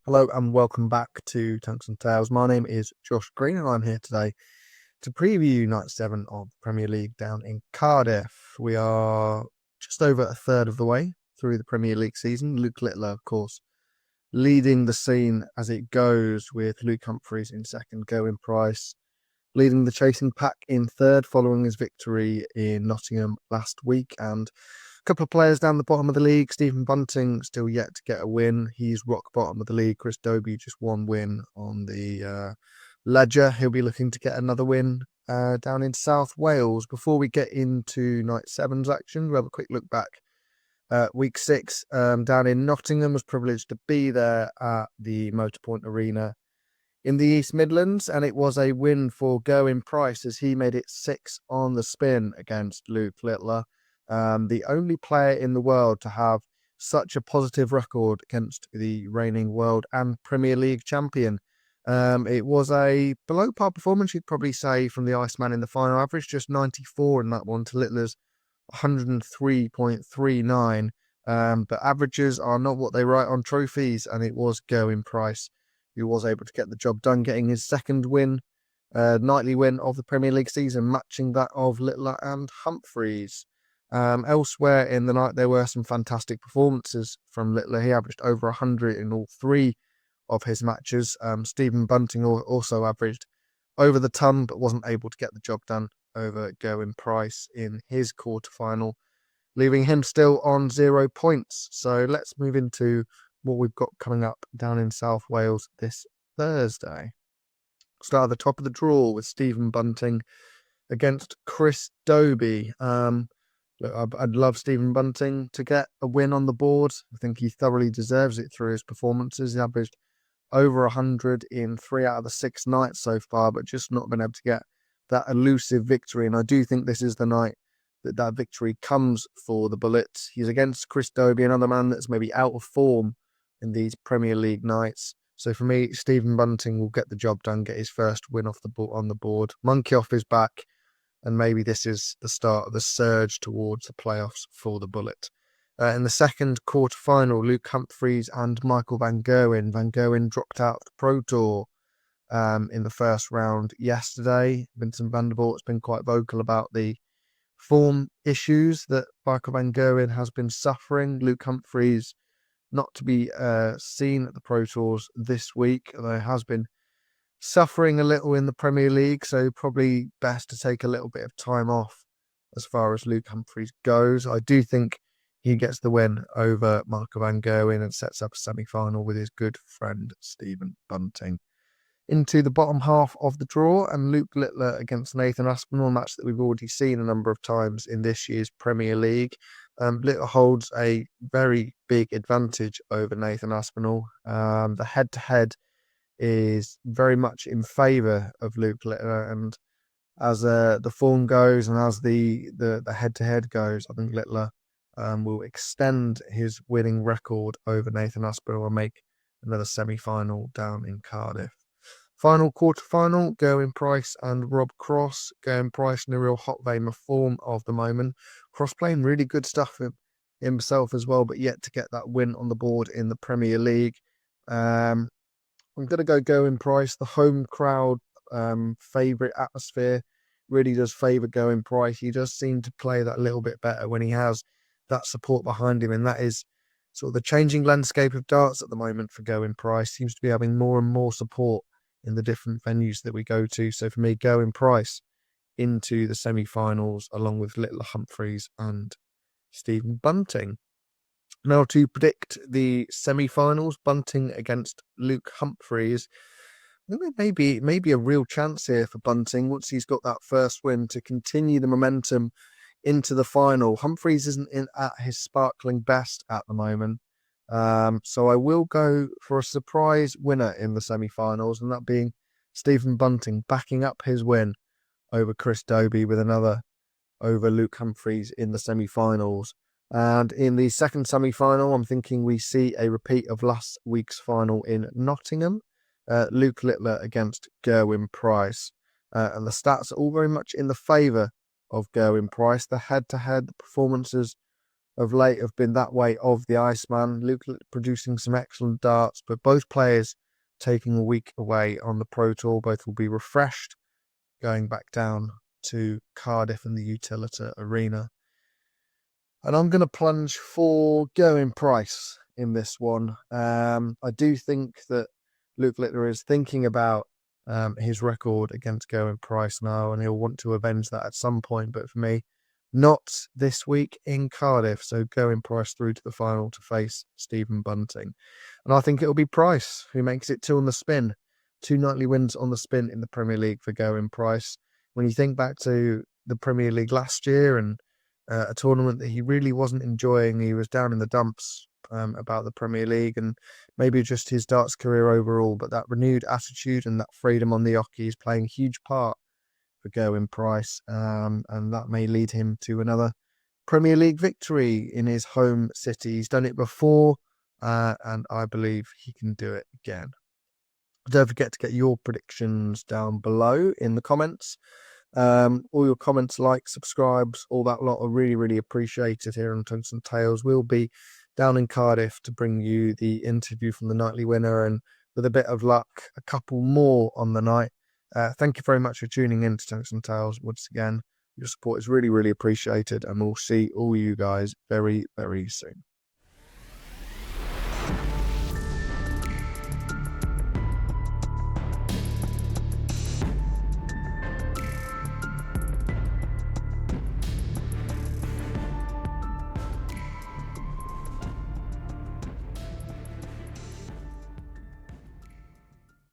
Hello and welcome back to Tungsten Tales. My name is Josh Green and I'm here today to preview Night 7 of the Premier League down in Cardiff. We are just over a third of the way through the Premier League season. Luke Littler, of course, leading the scene as it goes, with Luke Humphries in second, Gerwyn Price leading the chasing pack in third following his victory in Nottingham last week, and a couple of players down the bottom of the league. Stephen Bunting still yet to get a win. He's rock bottom of the league. Chris Dobie just one win on the ledger. He'll be looking to get another win down in South Wales. Before we get into Night 7's action, we'll have a quick look back. Week 6 down in Nottingham. Was privileged to be there at the Motorpoint Arena in the East Midlands, and it was a win for Gerwyn Price as he made it 6 on the spin against Luke Littler, the only player in the world to have such a positive record against the reigning world and Premier League champion. It was a below par performance, you'd probably say, from the Iceman in the final. Average just 94 in that one to Littler's 103.39. But averages are not what they write on trophies, and it was Gerwyn Price who was able to get the job done, getting his second win, nightly win of the Premier League season, matching that of Littler and Humphries. Elsewhere in the night, there were some fantastic performances from Littler. He averaged over 100 in all three of his matches. Stephen Bunting also averaged over the ton, but wasn't able to get the job done over Gerwyn Price in his quarterfinal, leaving him still on 0 points. So let's move into what we've got coming up down in South Wales this Thursday. Start at the top of the draw with Stephen Bunting against Chris Dobie. Look, I'd love Stephen Bunting to get a win on the board. I think he thoroughly deserves it through his performances. He averaged over 100 in 3 out of the 6 nights so far, but just not been able to get that elusive victory. And I do think this is the night that victory comes for the Bullets. He's against Chris Dobie, another man that's maybe out of form in these Premier League nights. So for me, Stephen Bunting will get the job done, get his first win off on the board. Monkey off his back, and maybe this is the start of the surge towards the playoffs for the Bullet. In the second quarter-final, Luke Humphries and Michael Van Gerwen. Van Gerwen dropped out of the Pro Tour in the first round yesterday. Vincent van der Voort has been quite vocal about the form issues that Michael Van Gerwen has been suffering. Luke Humphries not to be seen at the Pro Tours this week, although has been suffering a little in the Premier League, so probably best to take a little bit of time off as far as Luke Humphries goes. I do think he gets the win over Michael Van Gerwen and sets up a semi-final with his good friend Stephen Bunting. Into the bottom half of the draw, and Luke Littler against Nathan Aspinall, a match that we've already seen a number of times in this year's Premier League. Littler holds a very big advantage over Nathan Aspinall. The head-to-head is very much in favour of Luke Littler, and as the form goes and as the head-to-head goes, I think Littler will extend his winning record over Nathan Aspinall and make another semi-final down in Cardiff. Final quarter-final, Gerwyn Price and Rob Cross. Gerwyn Price in a real hot vein of form of the moment. Cross playing really good stuff himself as well, but yet to get that win on the board in the Premier League. I'm going to go Gerwyn Price. The home crowd favourite atmosphere really does favour Gerwyn Price. He does seem to play that little bit better when he has that support behind him, and that is sort of the changing landscape of darts at the moment for Gerwyn Price. Seems to be having more and more support in the different venues that we go to. So for me, Gerwyn Price into the semi-finals along with Littler, Humphries and Stephen Bunting. Now to predict the semi-finals, Bunting against Luke Humphries. I think there may be a real chance here for Bunting once he's got that first win to continue the momentum into the final. Humphries isn't at his sparkling best at the moment. So I will go for a surprise winner in the semi-finals, and that being Stephen Bunting backing up his win over Chris Dobie with another over Luke Humphries in the semi-finals. And in the second semi-final, I'm thinking we see a repeat of last week's final in Nottingham. Luke Littler against Gerwyn Price. And the stats are all very much in the favour of Gerwyn Price. The head-to-head performances of late have been that way of the Iceman. Luke producing some excellent darts, but both players taking a week away on the Pro Tour. Both will be refreshed, going back down to Cardiff in the Utilita Arena. And I'm going to plunge for Gerwyn Price in this one. I do think that Luke Littler is thinking about his record against Gerwyn Price now, and he'll want to avenge that at some point. But for me, not this week in Cardiff. So Gerwyn Price through to the final to face Stephen Bunting. And I think it'll be Price who makes it 2 on the spin. 2 nightly wins on the spin in the Premier League for Gerwyn Price. When you think back to the Premier League last year and a tournament that he really wasn't enjoying, he was down in the dumps about the Premier League and maybe just his darts career overall. But that renewed attitude and that freedom on the oche is playing a huge part for Gerwyn Price, and that may lead him to another Premier League victory in his home city. He's done it before, and I believe he can do it again. Don't forget to get your predictions down below in the comments. All your comments, likes, subscribes, all that lot are really, really appreciated here on Tungsten Tales. We'll be down in Cardiff to bring you the interview from the nightly winner, and with a bit of luck, a couple more on the night. Thank you very much for tuning in to Tungsten Tales once again. Your support is really, really appreciated, and we'll see all you guys very, very soon.